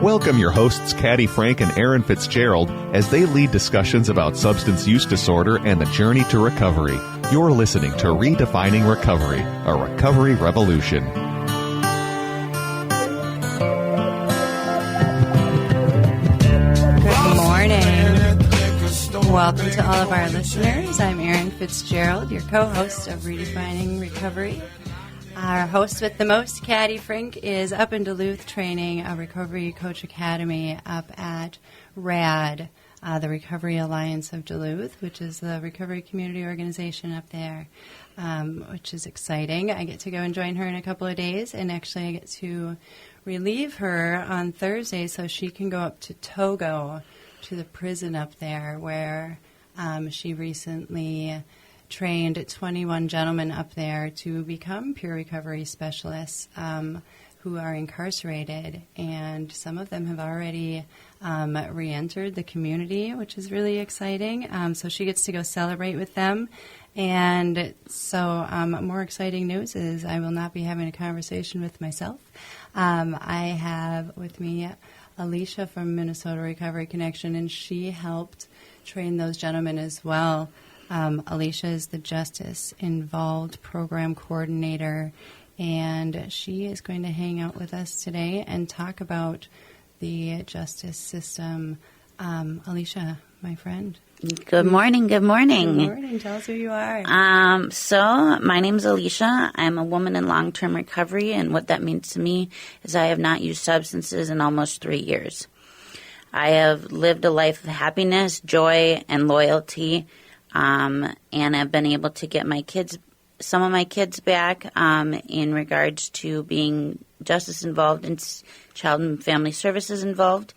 Welcome your hosts, Caddy Frank and Erin Fitzgerald, as they lead discussions about substance use disorder and the journey to recovery. You're listening to Redefining Recovery, a recovery revolution. Good morning. Welcome to all of our listeners. I'm Erin Fitzgerald, your co-host of Redefining Recovery. Our host with the most, Caddy Frank, is up in Duluth training a Recovery Coach Academy up at RAD, the Recovery Alliance of Duluth, which is the recovery community organization up there, which is exciting. I get to go and join her in a couple of days, and actually I get to relieve her on Thursday so she can go up to Togo, to the prison up there, where she recently trained 21 gentlemen up there to become peer recovery specialists who are incarcerated, and some of them have already re-entered the community, which is really exciting. So she gets to go celebrate with them. And so more exciting news is I will not be having a conversation with myself. I have with me Alicia from Minnesota Recovery Connection, and she helped train those gentlemen as well. Alicia is the Justice Involved Program Coordinator, and she is going to hang out with us today and talk about the justice system. Alicia, my friend. Good morning. Good morning. Good morning. Tell us who you are. So my name is Alicia. I'm a woman in long-term recovery, and what that means to me is I have not used substances in almost 3 years. I have lived a life of happiness, joy, and loyalty. And I've been able to get some of my kids back in regards to being justice involved and child and family services involved.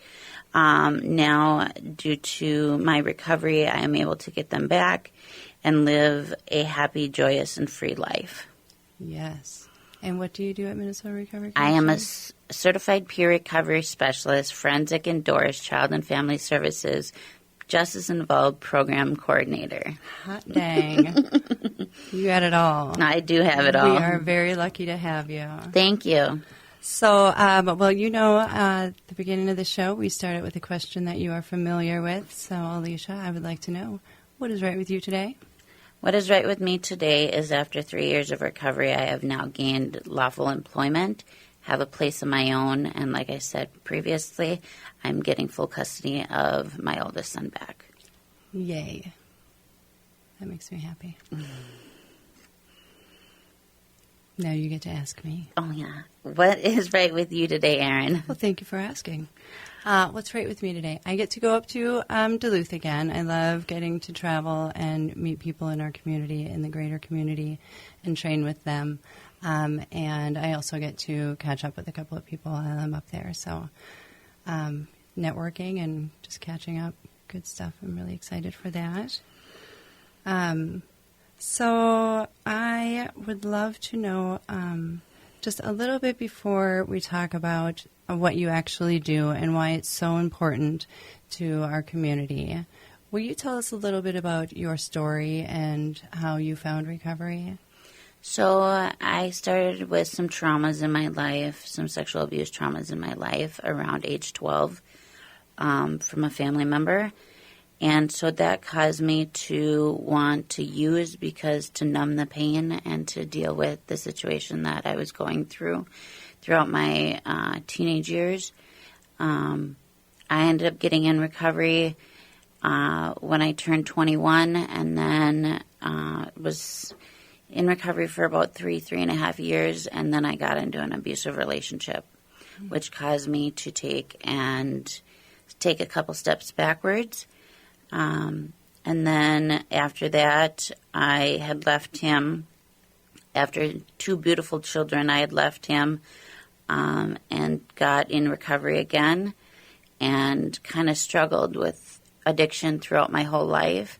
Now, due to my recovery, I am able to get them back and live a happy, joyous, and free life. Yes. And what do you do at Minnesota Recovery? I am a certified peer recovery specialist, forensic endorsed child and family services, Justice Involved Program Coordinator. Hot dang. You got it all. I do have it all. We are very lucky to have you. Thank you. So, well, you know, at the beginning of the show, we started with a question that you are familiar with. So, Alicia, I would like to know, what is right with you today? What is right with me today is after 3 years of recovery, I have now gained lawful employment, have a place of my own, and like I said previously, I'm getting full custody of my oldest son back. Yay. That makes me happy. Now you get to ask me. Oh, yeah. What is right with you today, Erin? Well, thank you for asking. What's right with me today? I get to go up to Duluth again. I love getting to travel and meet people in our community, in the greater community, and train with them. And I also get to catch up with a couple of people while I'm up there. So networking and just catching up, good stuff. I'm really excited for that. So I would love to know just a little bit before we talk about what you actually do and why it's so important to our community. Will you tell us a little bit about your story and how you found recovery? So I started with some traumas in my life, some sexual abuse traumas in my life around age 12 from a family member. And so that caused me to want to use because to numb the pain and to deal with the situation that I was going through throughout my teenage years. I ended up getting in recovery when I turned 21 and then was in recovery for about three and a half years, and then I got into an abusive relationship, which caused me to take a couple steps backwards. And then after that, I had left him. After 2 beautiful children, I had left him and got in recovery again and kind of struggled with addiction throughout my whole life.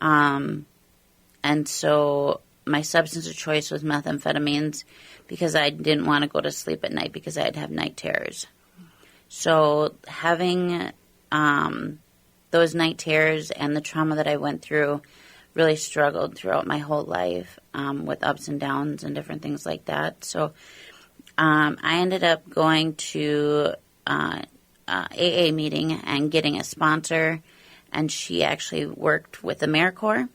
And so my substance of choice was methamphetamines because I didn't want to go to sleep at night because I'd have night terrors. So having those night terrors and the trauma that I went through really struggled throughout my whole life with ups and downs and different things like that. So I ended up going to AA meeting and getting a sponsor, and she actually worked with AmeriCorps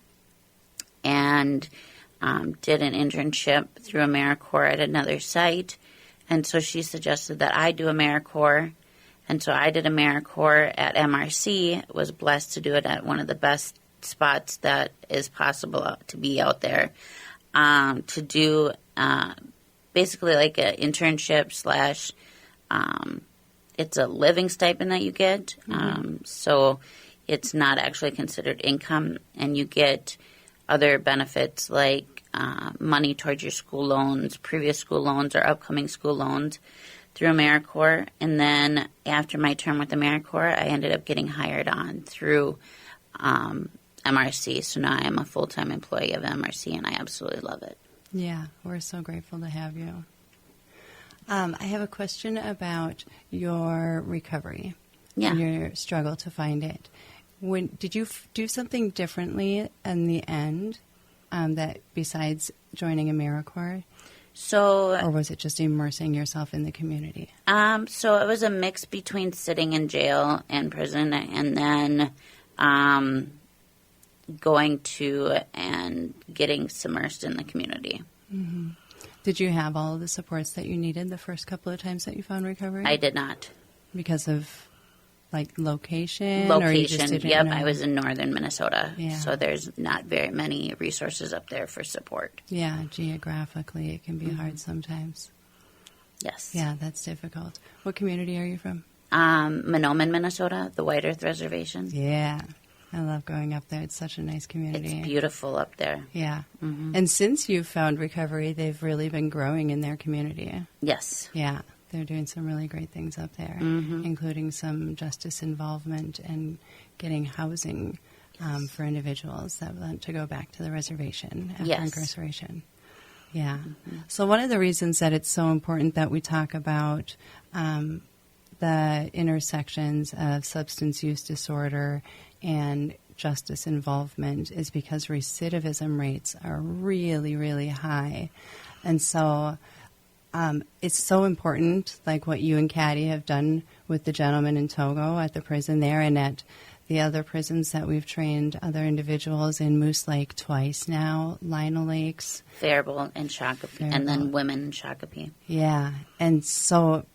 and did an internship through AmeriCorps at another site. And so she suggested that I do AmeriCorps. And so I did AmeriCorps at MRC, was blessed to do it at one of the best spots that is possible to be out there, to do basically like an internship slash it's a living stipend that you get. So it's not actually considered income, and you get other benefits like money towards your school loans, previous school loans, or upcoming school loans through AmeriCorps. And then after my term with AmeriCorps, I ended up getting hired on through MRC. So now I am a full-time employee of MRC, and I absolutely love it. Yeah, we're so grateful to have you. I have a question about your recovery and your struggle to find it. Did you do something differently in the end that besides joining AmeriCorps? Or was it just immersing yourself in the community? So it was a mix between sitting in jail and prison, and then going to and getting submersed in the community. Mm-hmm. Did you have all of the supports that you needed the first couple of times that you found recovery? I did not. Because of, like, location? Location, or you just didn't yep. know? I was in northern Minnesota, Yeah. so there's not very many resources up there for support. Yeah, geographically it can be hard sometimes. Yes. Yeah, that's difficult. What community are you from? Mahnomen, Minnesota, the White Earth Reservation. Yeah, I love going up there. It's such a nice community. It's beautiful up there. Yeah. Mm-hmm. And since you've found recovery, they've really been growing in their community. Yes. Yeah. They're doing some really great things up there, including some justice involvement and getting housing for individuals that want to go back to the reservation after incarceration. Yeah. Mm-hmm. So one of the reasons that it's so important that we talk about the intersections of substance use disorder and justice involvement is because recidivism rates are really, really high. And so it's so important, like what you and Caddy have done with the gentleman in Togo at the prison there, and at the other prisons that we've trained other individuals in Moose Lake twice now, Lino Lakes. Faribault and Shakopee, and then women in Shakopee. Yeah. And so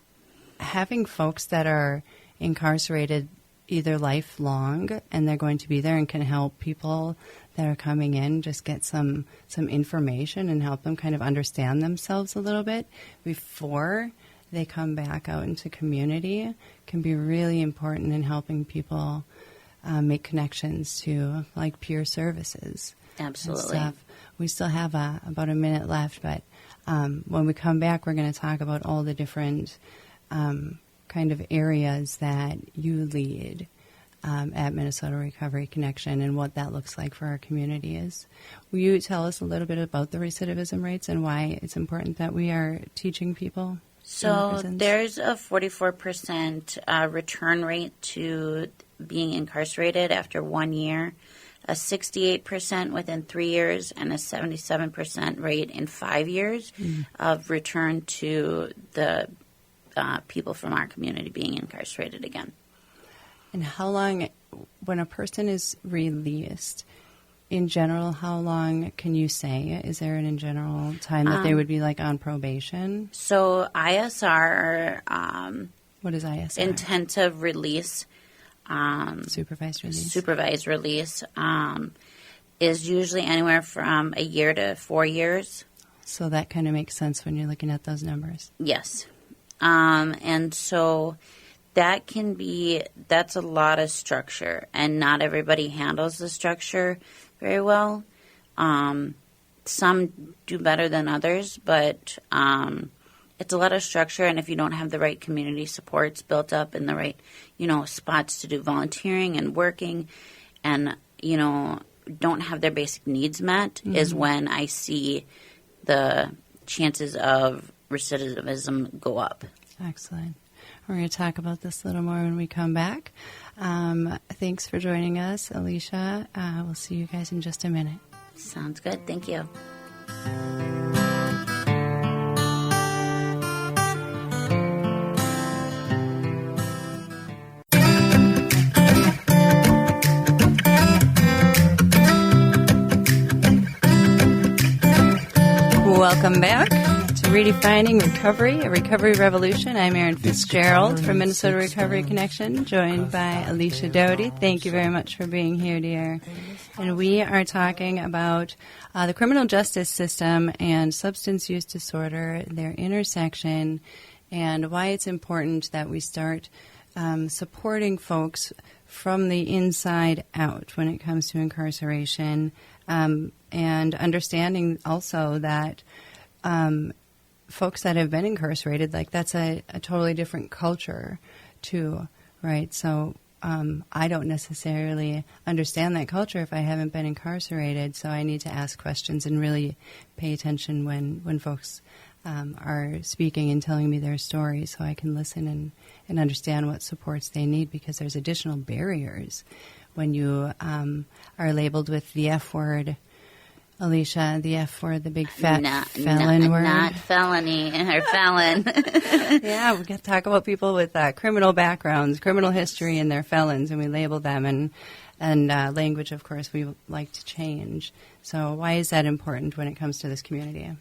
having folks that are incarcerated either lifelong and they're going to be there and can help people that are coming in just get some information and help them kind of understand themselves a little bit before they come back out into community can be really important in helping people make connections to like peer services. Absolutely. And stuff. We still have about a minute left, but when we come back, we're going to talk about all the different kind of areas that you lead at Minnesota Recovery Connection and what that looks like for our community is. Will you tell us a little bit about the recidivism rates and why it's important that we are teaching people? So there's a 44% return rate to being incarcerated after 1 year, a 68% within 3 years, and a 77% rate in 5 years of return to the people from our community being incarcerated again. And how long, when a person is released, in general, how long can you say? Is there an in general time that they would be like on probation? So ISR, what is ISR? Intensive release, supervised release. Supervised release is usually anywhere from a year to 4 years. So that kind of makes sense when you're looking at those numbers. Yes. And so that's a lot of structure, and not everybody handles the structure very well. Some do better than others, but it's a lot of structure, and if you don't have the right community supports built up and the right, spots to do volunteering and working, and, don't have their basic needs met, is when I see the chances of recidivism go up. Excellent. We're going to talk about this a little more when we come back. Thanks for joining us, Alicia. We'll see you guys in just a minute. Sounds good. Thank you. Welcome back to Redefining Recovery, a recovery revolution. I'm Erin Fitzgerald from Minnesota Recovery Connection, joined by Alicia Doty. Thank you very much for being here, dear. And we are talking about the criminal justice system and substance use disorder, their intersection, and why it's important that we start supporting folks from the inside out when it comes to incarceration, and understanding also that folks that have been incarcerated, like that's a totally different culture too, right? So I don't necessarily understand that culture if I haven't been incarcerated, so I need to ask questions and really pay attention when folks are speaking and telling me their story, so I can listen and understand what supports they need, because there's additional barriers when you are labeled with the F word. Alicia, the F word, the big fat felon word. Not felony or felon. Yeah, we got to talk about people with criminal backgrounds, criminal history, and their felons, and we label them. And language, of course, we like to change. So why is that important when it comes to this community?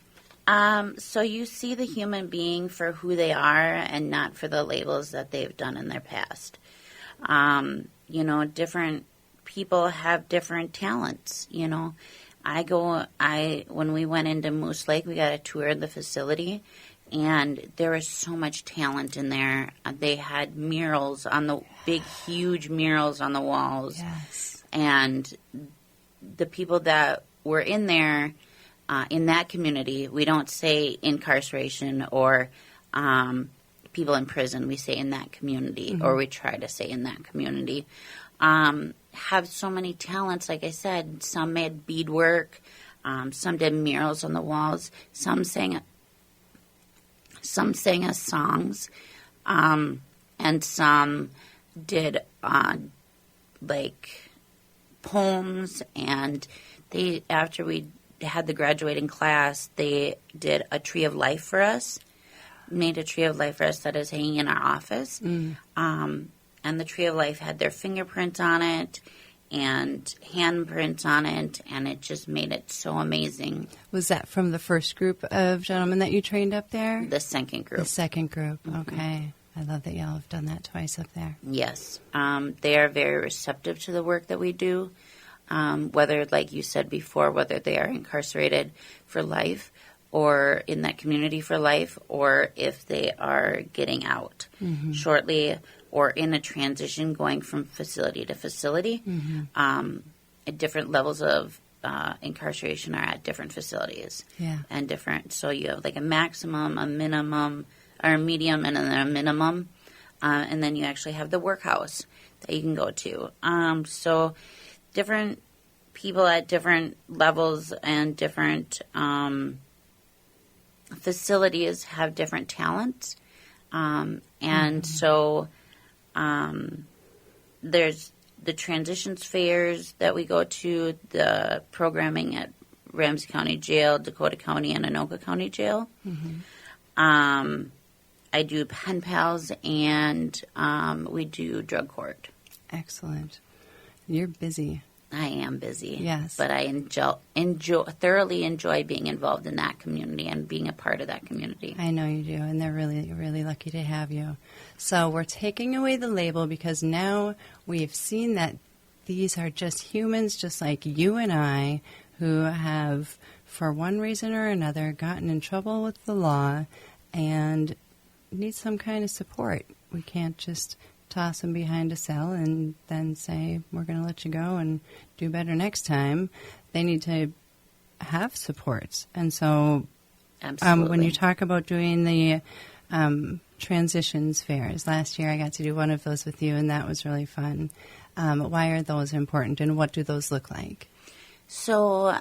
So you see the human being for who they are and not for the labels that they've done in their past. Different people have different talents, when we went into Moose Lake, we got a tour of the facility, and there was so much talent in there. They had murals on the big, huge murals on the walls. Yes. And the people that were in there, in that community, we don't say incarceration or people in prison. We say in that community, or we try to say in that community. Have so many talents, like I said. Some made beadwork, some did murals on the walls, some sang us songs, and some did poems. And they, after we had the graduating class, they did a tree of life for us. Made a tree of life for us that is hanging in our office. And the Tree of Life had their fingerprints on it and handprints on it, and it just made it so amazing. Was that from the first group of gentlemen that you trained up there? The second group. The second group, okay. I love that y'all have done that twice up there. Yes. They are very receptive to the work that we do, whether, like you said before, whether they are incarcerated for life or in that community for life, or if they are getting out shortly, or in a transition going from facility to facility. At different levels of incarceration are at different facilities. Yeah. And different. So you have like a maximum, a minimum, or a medium, and then a minimum. And then you actually have the workhouse that you can go to. So different people at different levels and different facilities have different talents. So there's the transitions fairs that we go to, the programming at Ramsey County Jail, Dakota County, and Anoka County Jail. I do pen pals, and we do drug court. Excellent. You're busy. I am busy. Yes. But I thoroughly enjoy being involved in that community and being a part of that community. I know you do, and they're really, really lucky to have you. So we're taking away the label, because now we've seen that these are just humans just like you and I, who have, for one reason or another, gotten in trouble with the law and need some kind of support. We can't just toss them behind a cell and then say, we're going to let you go and do better next time. They need to have supports. And so when you talk about doing the transitions fairs, last year I got to do one of those with you, and that was really fun. Why are those important, and what do those look like? So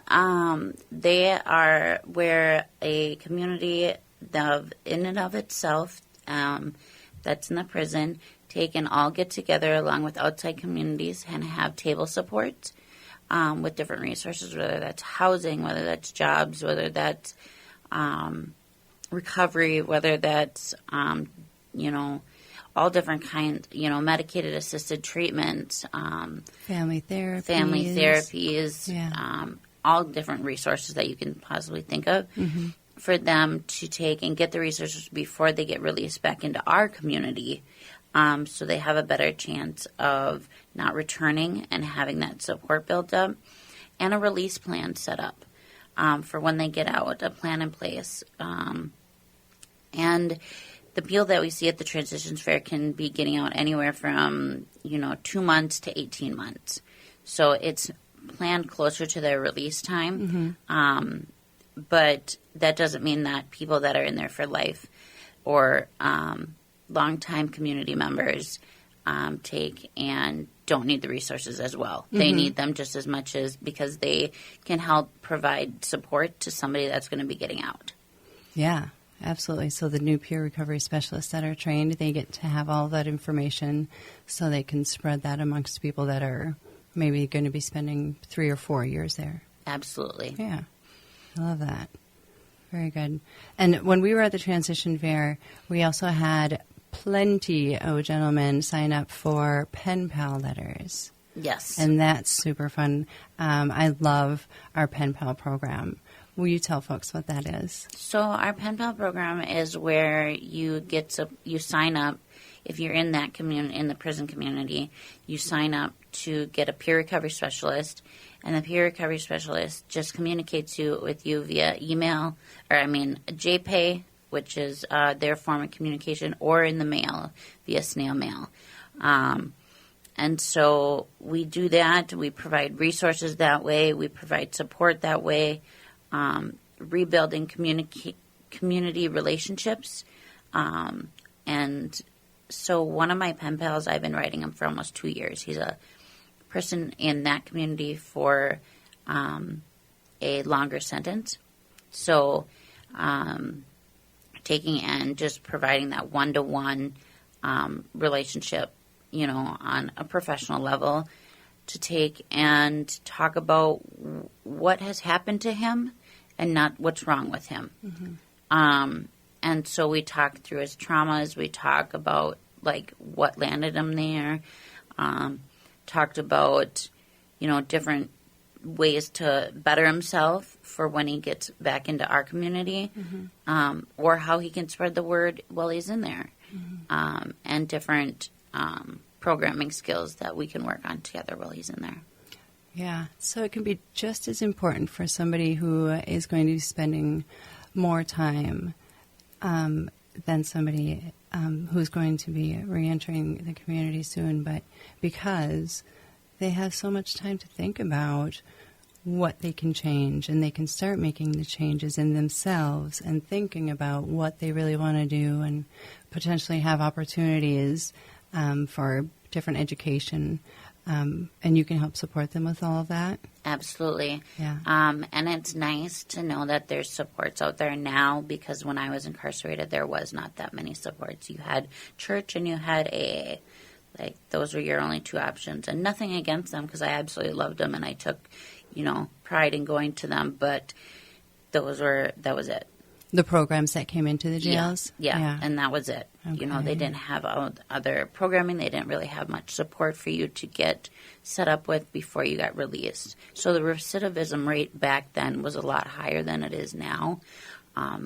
they are where a community in and of itself that's in the prison can all get together along with outside communities and have table support with different resources, whether that's housing, whether that's jobs, whether that's recovery, whether that's, all different kinds, medicated assisted treatments. Family therapies. Yeah. All different resources that you can possibly think of. for them to take and get the resources before they get released back into our community, so they have a better chance of not returning and having that support built up, and a release plan set up for when they get out, a plan in place. And the people that we see at the Transitions Fair can be getting out anywhere from, 2 months to 18 months. So it's planned closer to their release time. But that doesn't mean that people that are in there for life or longtime community members take and don't need the resources as well. They need them just as much as because they can help provide support to somebody that's going to be getting out. Yeah, absolutely. So the new peer recovery specialists that are trained, they get to have all that information so they can spread that amongst people that are maybe going to be spending 3 or 4 years there. Absolutely. Yeah, I love that. Very good. And when we were at the Transition Fair, we also had plenty of gentlemen sign up for pen pal letters. Yes. And that's super fun. I love our pen pal program. Will you tell folks what that is? So our pen pal program is where you sign up. If you're in that community, in the prison community, you sign up to get a peer recovery specialist, and the peer recovery specialist just communicates with you via email, JPay, which is their form of communication, or in the mail via snail mail. And so we do that. We provide resources that way. We provide support that way, rebuilding community relationships. And so one of my pen pals, I've been writing him for almost 2 years. He's a person in that community for a longer sentence. So taking and just providing that one-to-one relationship, on a professional level, to take and talk about what has happened to him and not what's wrong with him. And so we talk through his traumas. We talk about, what landed him there. Talked about, different ways to better himself for when he gets back into our community, or how he can spread the word while he's in there, and different programming skills that we can work on together while he's in there. Yeah, so it can be just as important for somebody who is going to be spending more time than somebody who's going to be reentering the community soon, but because they have so much time to think about what they can change, and they can start making the changes in themselves and thinking about what they really want to do, and potentially have opportunities for different education. And you can help support them with all of that? Absolutely. Yeah. And it's nice to know that there's supports out there now, because when I was incarcerated, there was not that many supports. You had church and you had AA. Those were your only two options. And nothing against them, because I absolutely loved them and I took, pride in going to them. But that was it. The programs that came into the jails? Yeah. And that was it. Okay. They didn't have other programming. They didn't really have much support for you to get set up with before you got released. So the recidivism rate back then was a lot higher than it is now,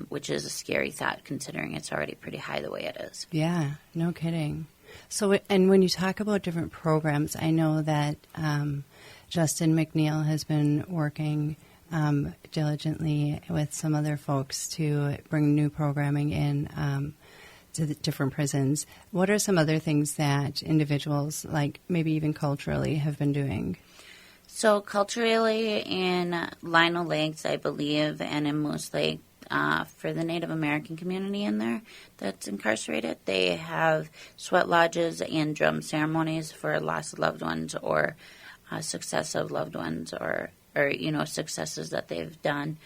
which is a scary thought considering it's already pretty high the way it is. Yeah, no kidding. So, and when you talk about different programs, I know that Justin McNeil has been working diligently with some other folks to bring new programming in to the different prisons. What are some other things that individuals, maybe even culturally, have been doing? So culturally, in Lino Lakes, I believe, and in Moose Lake, for the Native American community in there that's incarcerated, they have sweat lodges and drum ceremonies for loss of loved ones or success of loved ones or successes that they've done.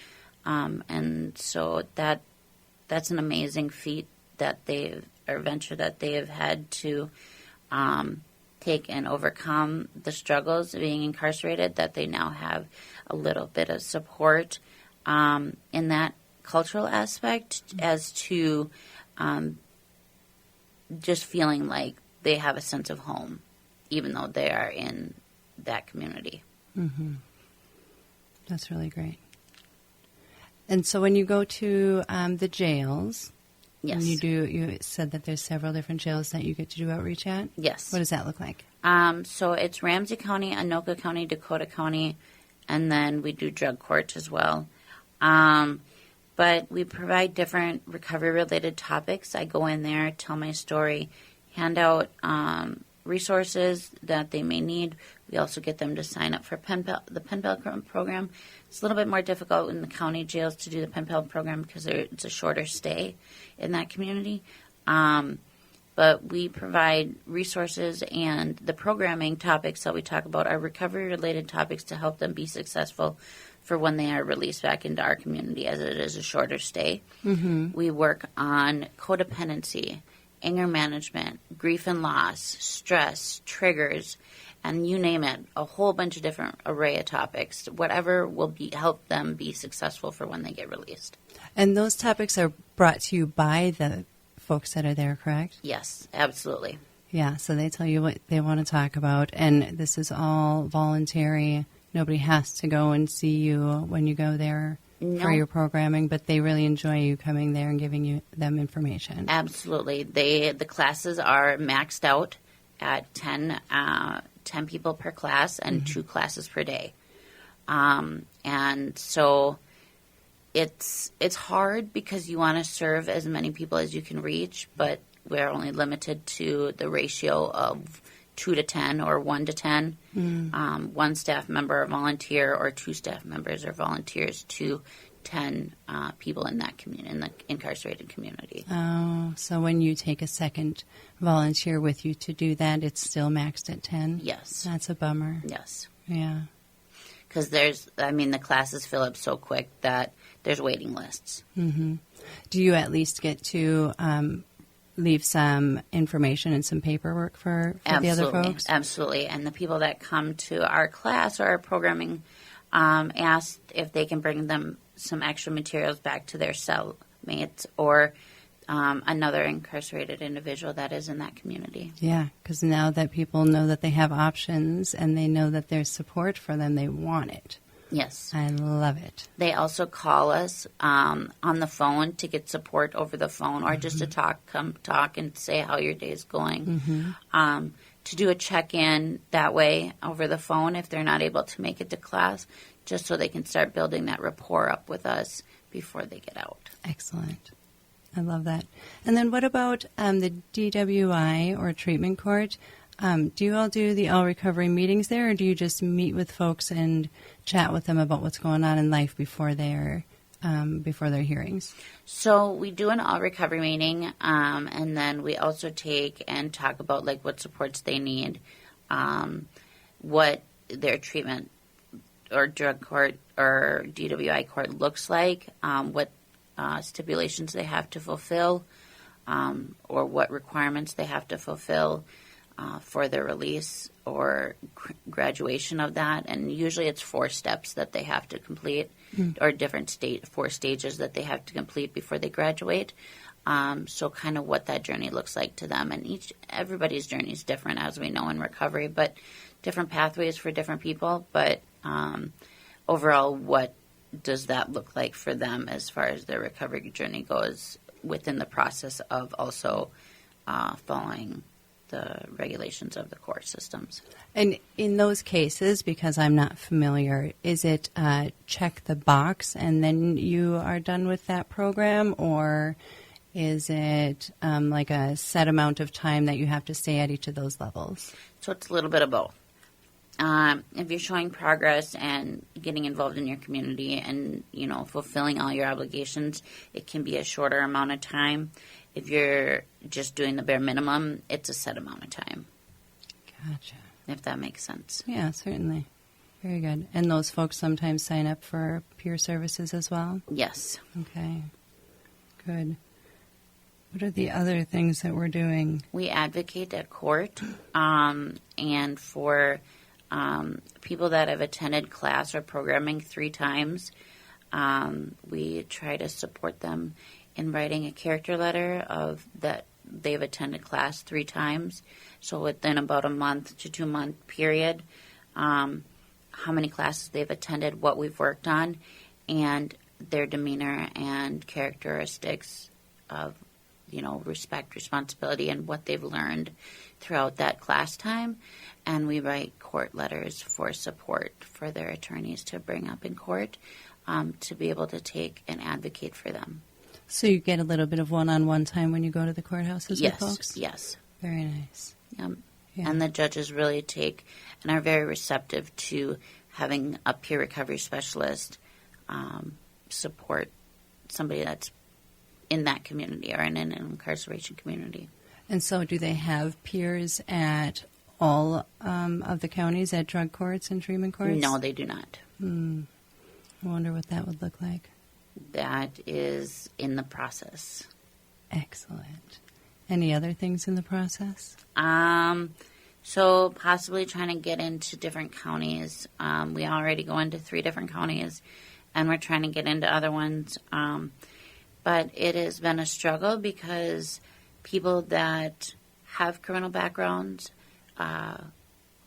And so that's an amazing feat venture that they have had to take and overcome the struggles of being incarcerated, that they now have a little bit of support in that cultural aspect as to just feeling like they have a sense of home, even though they are in that community. Mm-hmm. That's really great. And so when you go to the jails, Yes. and you said that there's several different jails that you get to do outreach at? Yes. What does that look like? So it's Ramsey County, Anoka County, Dakota County, and then we do drug court as well. But we provide different recovery-related topics. I go in there, tell my story, hand out resources that they may need. We also get them to sign up for the Pen Pal program. It's a little bit more difficult in the county jails to do the Pen Pal program because it's a shorter stay in that community. But we provide resources, and the programming topics that we talk about are recovery-related topics to help them be successful for when they are released back into our community, as it is a shorter stay. Mm-hmm. We work on codependency, anger management, grief and loss, stress, triggers, and you name it, a whole bunch of different array of topics, whatever will help them be successful for when they get released. And those topics are brought to you by the folks that are there, correct? Yes, absolutely. Yeah, so they tell you what they want to talk about, and this is all voluntary. Nobody has to go and see you when you go there for your programming, but they really enjoy you coming there and giving them information. Absolutely. The classes are maxed out at 10 people per class and 2 classes per day. And so it's hard because you want to serve as many people as you can reach, but we're only limited to the ratio of 2 to 10 or 1 to 10. One staff member or volunteer, or 2 staff members or volunteers to 10 people in that community, in the incarcerated community. Oh, so when you take a second volunteer with you to do that, it's still maxed at 10? Yes. That's a bummer. Yes. Yeah. Because the classes fill up so quick that there's waiting lists. Mm-hmm. Do you at least get to leave some information and some paperwork for the other folks? Absolutely. And the people that come to our class or our programming ask if they can bring them some extra materials back to their cellmates or another incarcerated individual that is in that community. Yeah, because now that people know that they have options and they know that there's support for them, they want it. Yes. I love it. They also call us on the phone to get support over the phone or just to come talk and say how your day is going. To do a check-in that way over the phone if they're not able to make it to class, just so they can start building that rapport up with us before they get out. Excellent. I love that. And then what about the DWI or treatment court? Do you all do the all recovery meetings there, or do you just meet with folks and chat with them about what's going on in life before their hearings? So we do an all recovery meeting, and then we also take and talk about what supports they need, what their treatment or drug court or DWI court looks like, what stipulations they have to fulfill, or what requirements they have to fulfill for their release or graduation of that. And usually it's 4 steps that they have to complete, or different 4 stages that they have to complete before they graduate. So kind of what that journey looks like to them. And everybody's journey is different, as we know in recovery, but different pathways for different people. But overall, what does that look like for them as far as their recovery journey goes within the process of also following the regulations of the court systems. And in those cases, because I'm not familiar, is it check the box and then you are done with that program, or is it like a set amount of time that you have to stay at each of those levels? So it's a little bit of both. If you're showing progress and getting involved in your community and, fulfilling all your obligations, it can be a shorter amount of time. If you're just doing the bare minimum, it's a set amount of time. Gotcha. If that makes sense. Yeah, certainly. Very good. And those folks sometimes sign up for peer services as well? Yes. Okay. Good. What are the other things that we're doing? We advocate at court, and for people that have attended class or programming 3 times, we try to support them in writing a character letter of that they've attended class 3 times. So within about a month to 2 month period, how many classes they've attended, what we've worked on, and their demeanor and characteristics of, respect, responsibility, and what they've learned throughout that class time. And we write court letters for support for their attorneys to bring up in court to be able to take and advocate for them. So you get a little bit of one-on-one time when you go to the courthouses with folks? Yes. Very nice. Yeah. Yeah. And the judges really take and are very receptive to having a peer recovery specialist support somebody that's in that community or in an incarceration community. And so do they have peers at all of the counties at drug courts and treatment courts? No, they do not. I wonder what that would look like. That is in the process. Excellent. Any other things in the process? So possibly trying to get into different counties. We already go into 3 different counties, and we're trying to get into other ones. But it has been a struggle because people that have criminal backgrounds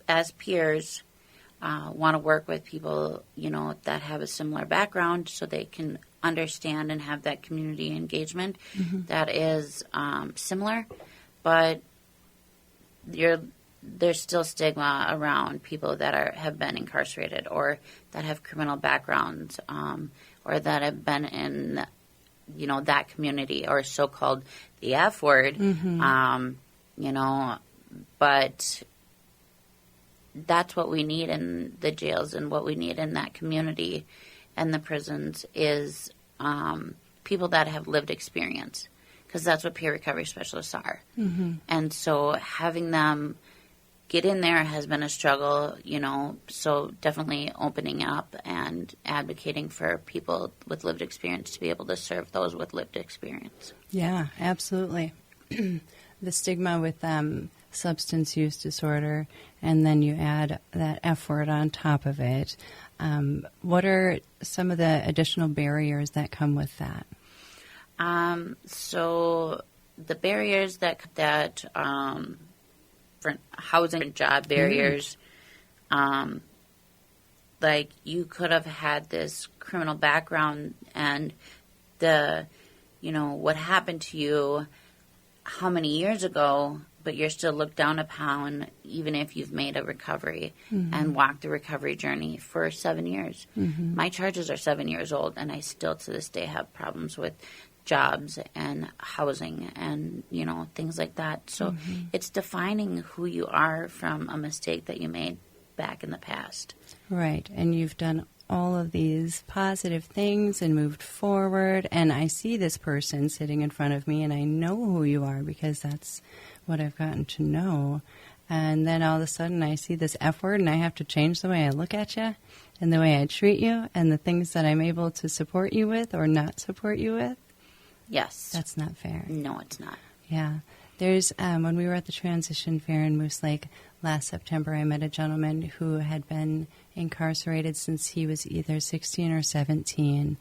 as peers want to work with people, that have a similar background so they can understand and have that community engagement that is similar. But there's still stigma around people that have been incarcerated or that have criminal backgrounds or that have been in, that community or so-called the F word, but that's what we need in the jails and what we need in that community and the prisons is people that have lived experience, because that's what peer recovery specialists are. And so having them get in there has been a struggle, so definitely opening up and advocating for people with lived experience to be able to serve those with lived experience. Yeah, absolutely. The stigma with substance use disorder, and then you add that F word on top of it. What are some of the additional barriers that come with that? So the barriers that for housing and job barriers, like you could have had this criminal background and what happened to you how many years ago, but you're still looked down upon even if you've made a recovery and walked the recovery journey for 7 years. My charges are 7 years old, and I still to this day have problems with jobs and housing and, things like that. So it's defining who you are from a mistake that you made back in the past. Right. And you've done all of these positive things and moved forward. And I see this person sitting in front of me, and I know who you are because that's what I've gotten to know. And then all of a sudden I see this F word, and I have to change the way I look at you and the way I treat you and the things that I'm able to support you with or not support you with. Yes. That's not fair. No, it's not. Yeah. There's, when we were at the Transition Fair in Moose Lake last September, I met a gentleman who had been incarcerated since he was either 16 or 17,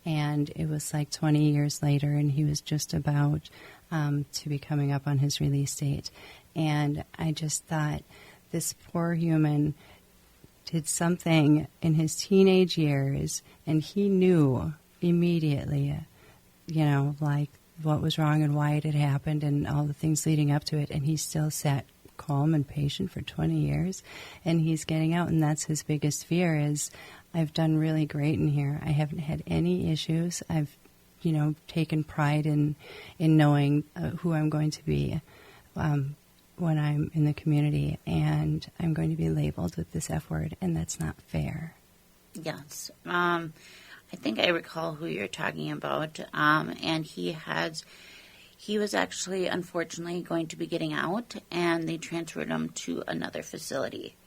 and it was like 20 years later, and he was just about to be coming up on his release date. And I just thought, this poor human did something in his teenage years, and he knew immediately, like what was wrong and why it had happened and all the things leading up to it. And he still sat calm and patient for 20 years, and he's getting out. And that's his biggest fear is, I've done really great in here. I haven't had any issues. I've, taken pride in knowing who I'm going to be when I'm in the community, and I'm going to be labeled with this F word, and that's not fair. Yes. I think I recall who you're talking about, and he was actually, unfortunately, going to be getting out, and they transferred him to another facility.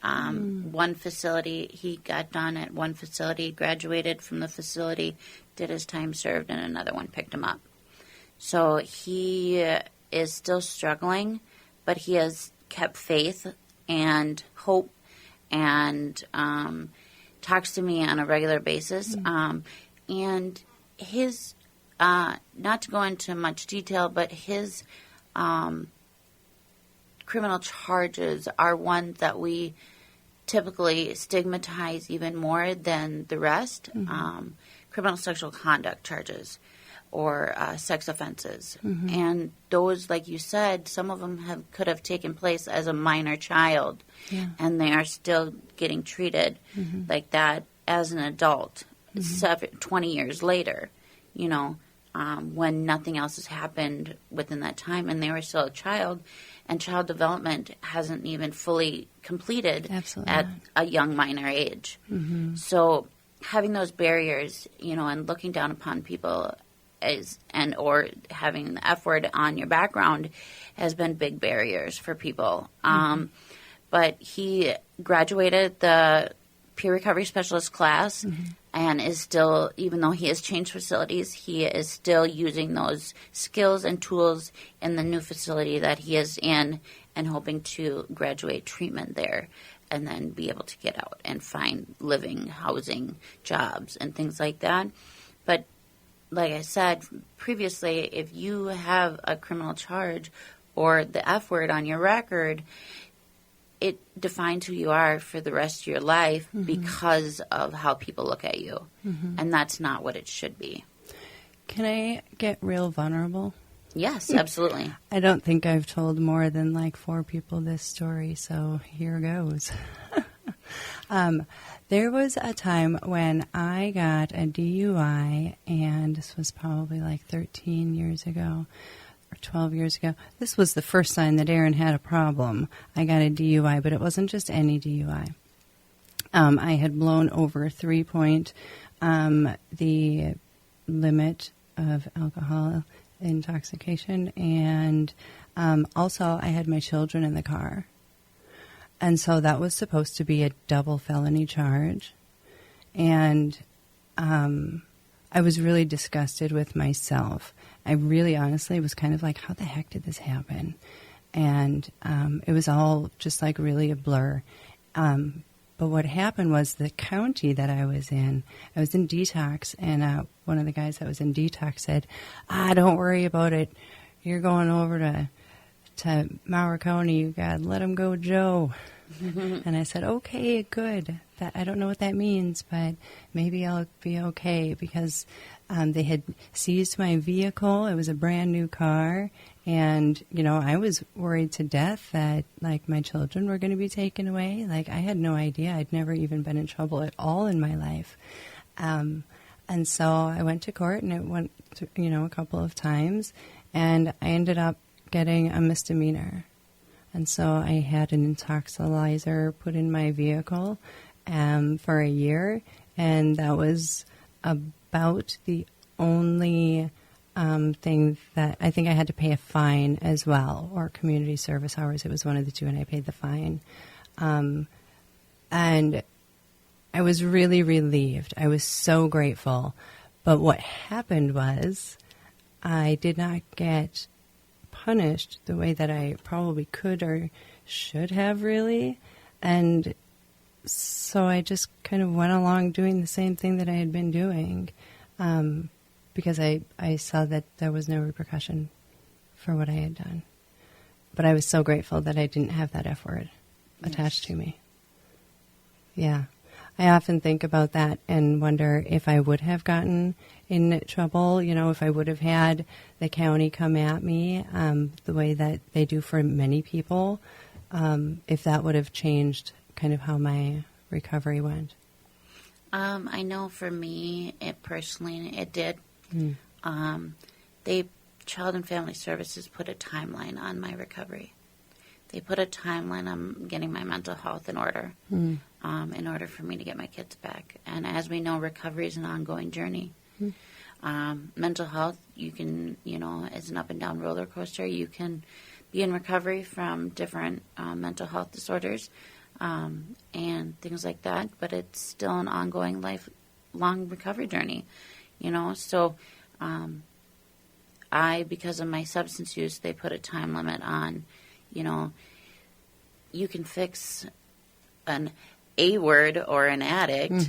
One facility, he got done at one facility, graduated from the facility, did his time served, and another one picked him up. So he is still struggling, but he has kept faith and hope and talks to me on a regular basis. And his, not to go into much detail, but his criminal charges are ones that we typically stigmatize even more than the rest, criminal sexual conduct charges or sex offenses. And those, like you said, some of them could have taken place as a minor child, and they are still getting treated like that as an adult 20 years later, when nothing else has happened within that time, and they were still a child, and child development hasn't even fully completed at a young minor age. So having those barriers, and looking down upon people or having the F word on your background has been big barriers for people. But he graduated the peer recovery specialist class and is still, even though he has changed facilities, he is still using those skills and tools in the new facility that he is in, and hoping to graduate treatment there and then be able to get out and find living, housing, jobs, and things like that. But like I said previously, if you have a criminal charge or the F word on your record, it defines who you are for the rest of your life because of how people look at you. And that's not what it should be. Can I get real vulnerable? Yes, absolutely. I don't think I've told more than like 4 people this story, so here goes. There was a time when I got a DUI, and this was probably like 13 years ago or 12 years ago. This was the first sign that Erin had a problem. I got a DUI, but it wasn't just any DUI. I had blown over 3-point the limit of alcohol intoxication, and also I had my children in the car. And so that was supposed to be a double felony charge. And I was really disgusted with myself. I really honestly was kind of like, how the heck did this happen? And it was all just like really a blur. But what happened was the county that I was in detox, and one of the guys that was in detox said, don't worry about it. You're going over to Mauer County. You got to let him go, Joe. And I said, okay, good. I don't know what that means, but maybe I'll be okay, because they had seized my vehicle. It was a brand new car. And, I was worried to death that, like, my children were going to be taken away. Like, I had no idea. I'd never even been in trouble at all in my life. And so I went to court, and it went, a couple of times. And I ended up getting a misdemeanor. And so I had an intoxilizer put in my vehicle for a year. And that was about the only thing that I think I had to pay a fine as well, or community service hours. It was one of the two, and I paid the fine. And I was really relieved. I was so grateful. But what happened was I did not get punished the way that I probably could or should have, really. And so I just kind of went along doing the same thing that I had been doing. Because I saw that there was no repercussion for what I had done. But I was so grateful that I didn't have that F word attached to me. Yeah. I often think about that and wonder if I would have gotten in trouble, if I would have had the county come at me the way that they do for many people, if that would have changed kind of how my recovery went. I know for me, personally, it did. Child and Family Services put a timeline on my recovery. They put a timeline on getting my mental health in order for me to get my kids back. And as we know, recovery is an ongoing journey. Mental health, you can, is an up and down roller coaster. You can be in recovery from different mental health disorders and things like that, but it's still an ongoing lifelong recovery journey, So because of my substance use, they put a time limit on, you can fix an A word or an addict,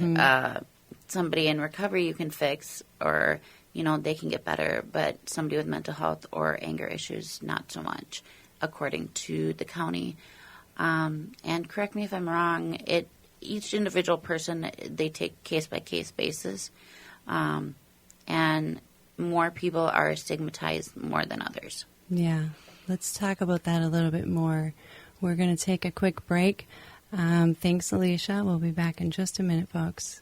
somebody in recovery you can fix, or, they can get better, but somebody with mental health or anger issues, not so much, according to the county. And correct me if I'm wrong, each individual person, they take case-by-case basis. And more people are stigmatized more than others. Yeah. Let's talk about that a little bit more. We're going to take a quick break. Thanks, Alicia. We'll be back in just a minute, folks.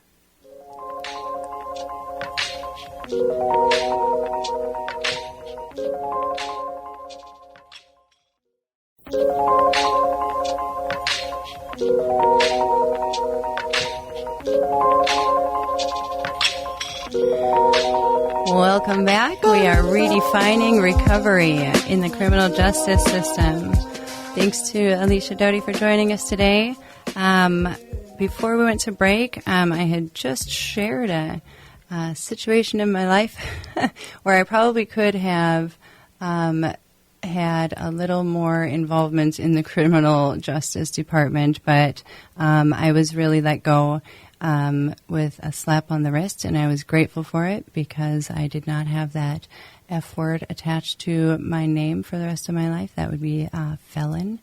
Welcome back. We are redefining recovery in the criminal justice system. Thanks to Alicia Doty for joining us today. Before we went to break, I had just shared a situation in my life where I probably could have had a little more involvement in the criminal justice department, but I was really let go with a slap on the wrist, and I was grateful for it because I did not have that F word attached to my name for the rest of my life. That would be felon.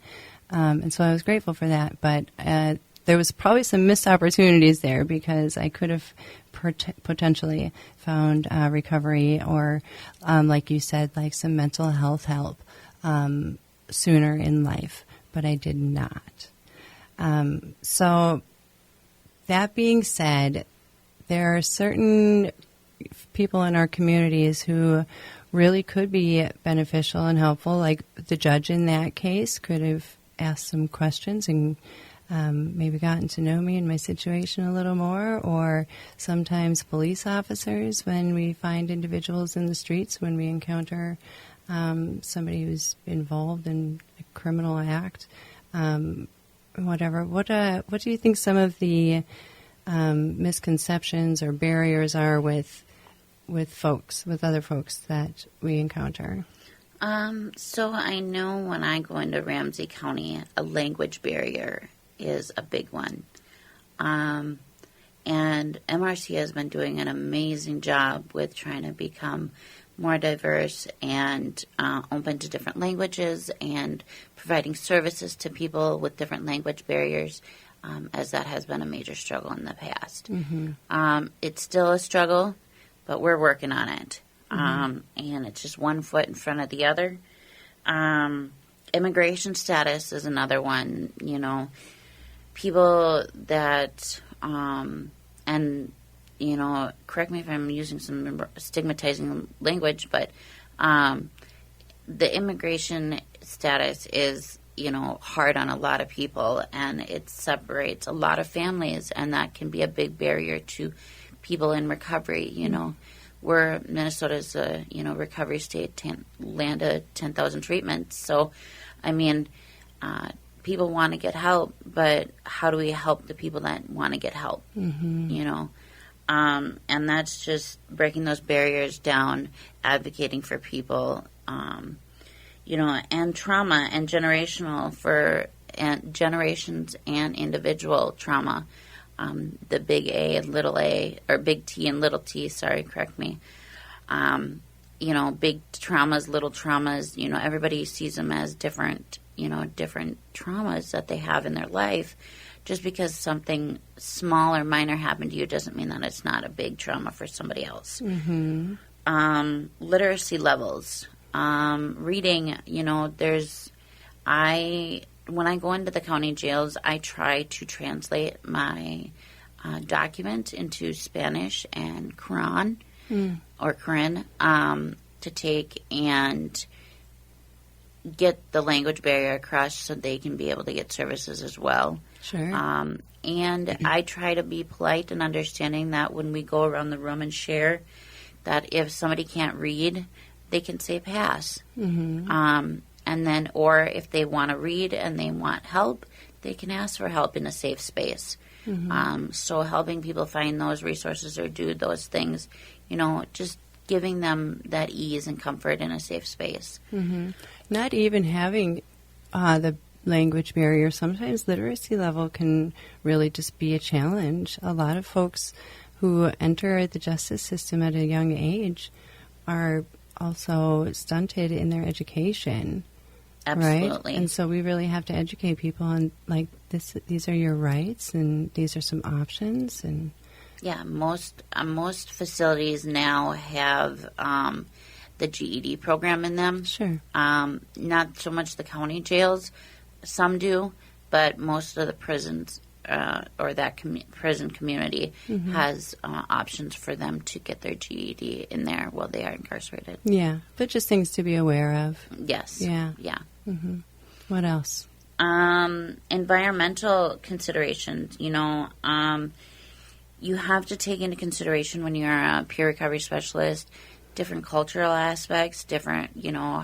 And so I was grateful for that, but there was probably some missed opportunities there because I could have potentially found recovery or, like you said, like some mental health help sooner in life, but I did not. So that being said, there are certain people in our communities who really could be beneficial and helpful. Like the judge in that case could have asked some questions and maybe gotten to know me and my situation a little more, or sometimes police officers when we find individuals in the streets, when we encounter somebody who's involved in a criminal act, whatever. What do you think some of the misconceptions or barriers are with other folks that we encounter? So I know when I go into Ramsey County, a language barrier is a big one. And MRC has been doing an amazing job with trying to become more diverse and open to different languages and providing services to people with different language barriers, as that has been a major struggle in the past. Mm-hmm. It's still a struggle, but we're working on it. Mm-hmm. And it's just one foot in front of the other. Immigration status is another one, people that, and, correct me if I'm using some stigmatizing language, but the immigration status is, hard on a lot of people, and it separates a lot of families, and that can be a big barrier to people in recovery. Minnesota's a, recovery state, land of 10,000 treatments. So, people want to get help, but how do we help the people that want to get help? Mm-hmm. And that's just breaking those barriers down, advocating for people, and trauma and generations and individual trauma. The big A and little a, or big T and little t, correct me. Big traumas, little traumas, everybody sees them as different, different traumas that they have in their life. Just because something small or minor happened to you doesn't mean that it's not a big trauma for somebody else. Mm-hmm. Literacy levels, reading, when I go into the county jails, I try to translate my document into Spanish and Quran or Quran to take and get the language barrier across so they can be able to get services as well. Sure. And I try to be polite and understanding that when we go around the room and share, that if somebody can't read, they can say pass. Mm-hmm. And then, or if they want to read and they want help, they can ask for help in a safe space. Mm-hmm. So helping people find those resources or do those things, just giving them that ease and comfort in a safe space. Mm-hmm. Not even having the language barrier, sometimes literacy level can really just be a challenge. A lot of folks who enter the justice system at a young age are also stunted in their education. Absolutely. Right? And so we really have to educate people on, like, these are your rights and these are some options. And Yeah, most facilities now have the GED program in them. Sure. Not so much the county jails. Some do, but most of the prisons or that prison community has options for them to get their GED in there while they are incarcerated. Yeah, but just things to be aware of. Yes. Yeah. Yeah. Mm-hmm. What else? Environmental considerations. You have to take into consideration when you're a peer recovery specialist different cultural aspects, different,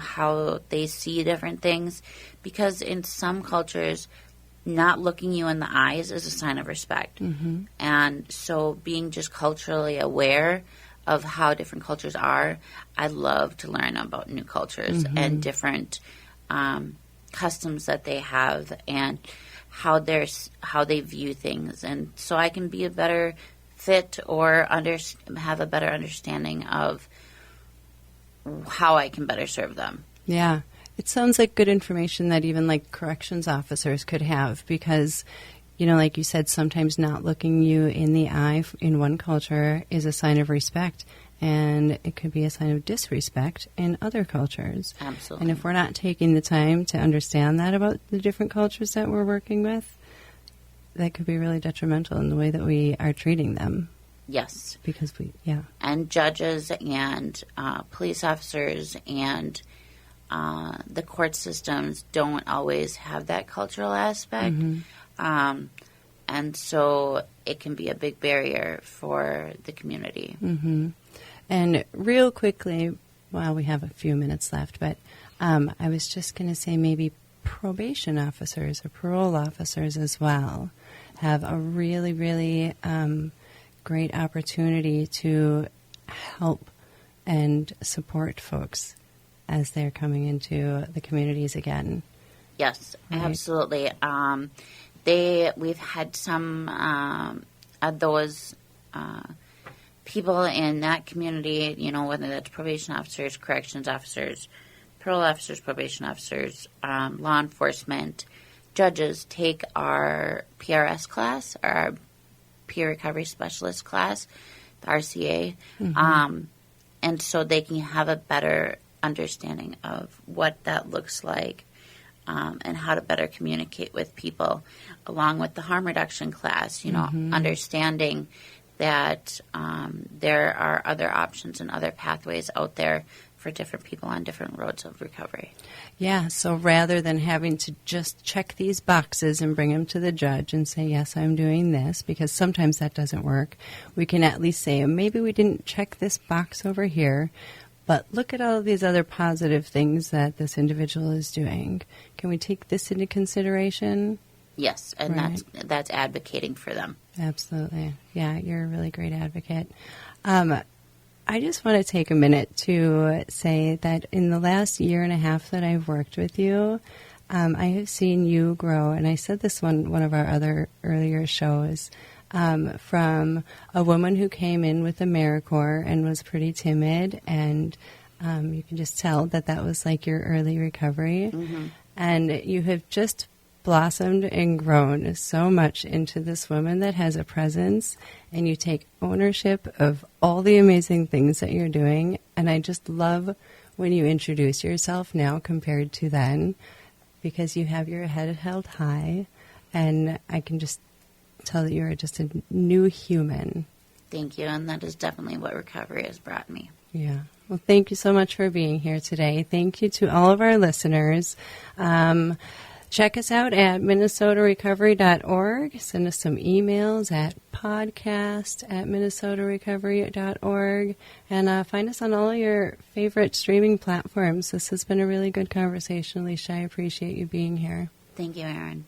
how they see different things. Because in some cultures, not looking you in the eyes is a sign of respect. Mm-hmm. And so being just culturally aware of how different cultures are, I love to learn about new cultures and different customs that they have and how they view things. And so I can be a better fit or have a better understanding of how I can better serve them. Yeah. It sounds like good information that even like corrections officers could have because, like you said, sometimes not looking you in the eye in one culture is a sign of respect, and it could be a sign of disrespect in other cultures. Absolutely. And if we're not taking the time to understand that about the different cultures that we're working with, that could be really detrimental in the way that we are treating them. Yes. Because and judges and police officers and the court systems don't always have that cultural aspect. And so it can be a big barrier for the community. Mm-hmm. And real quickly, well, we have a few minutes left, but I was just going to say maybe probation officers or parole officers as well have a really, really great opportunity to help and support folks as they're coming into the communities again. Yes, right? Absolutely. We've had some of those people in that community, whether that's probation officers, corrections officers, parole officers, probation officers, law enforcement, judges take our PRS class, our Peer Recovery Specialist class, the RCA, and so they can have a better understanding of what that looks like and how to better communicate with people, along with the harm reduction class, understanding that there are other options and other pathways out there for different people on different roads of recovery. Yeah, so rather than having to just check these boxes and bring them to the judge and say, yes, I'm doing this, because sometimes that doesn't work, we can at least say, maybe we didn't check this box over here, but look at all of these other positive things that this individual is doing. Can we take this into consideration? Yes, and right. that's advocating for them. Absolutely. Yeah, you're a really great advocate. I just want to take a minute to say that in the last year and a half that I've worked with you, I have seen you grow, and I said this one of our other earlier shows, from a woman who came in with AmeriCorps and was pretty timid, and you can just tell that was like your early recovery, and you have just blossomed and grown so much into this woman that has a presence, and you take ownership of all the amazing things that you're doing. And I just love when you introduce yourself now compared to then, because you have your head held high, and I can just tell that you're just a new human. Thank you, and that is definitely what recovery has brought me. Yeah. Well, thank you so much for being here today. Thank you to all of our listeners. Check us out at minnesotarecovery.org. Send us some emails at podcast@minnesotarecovery.org. And find us on all your favorite streaming platforms. This has been a really good conversation, Alicia. I appreciate you being here. Thank you, Erin.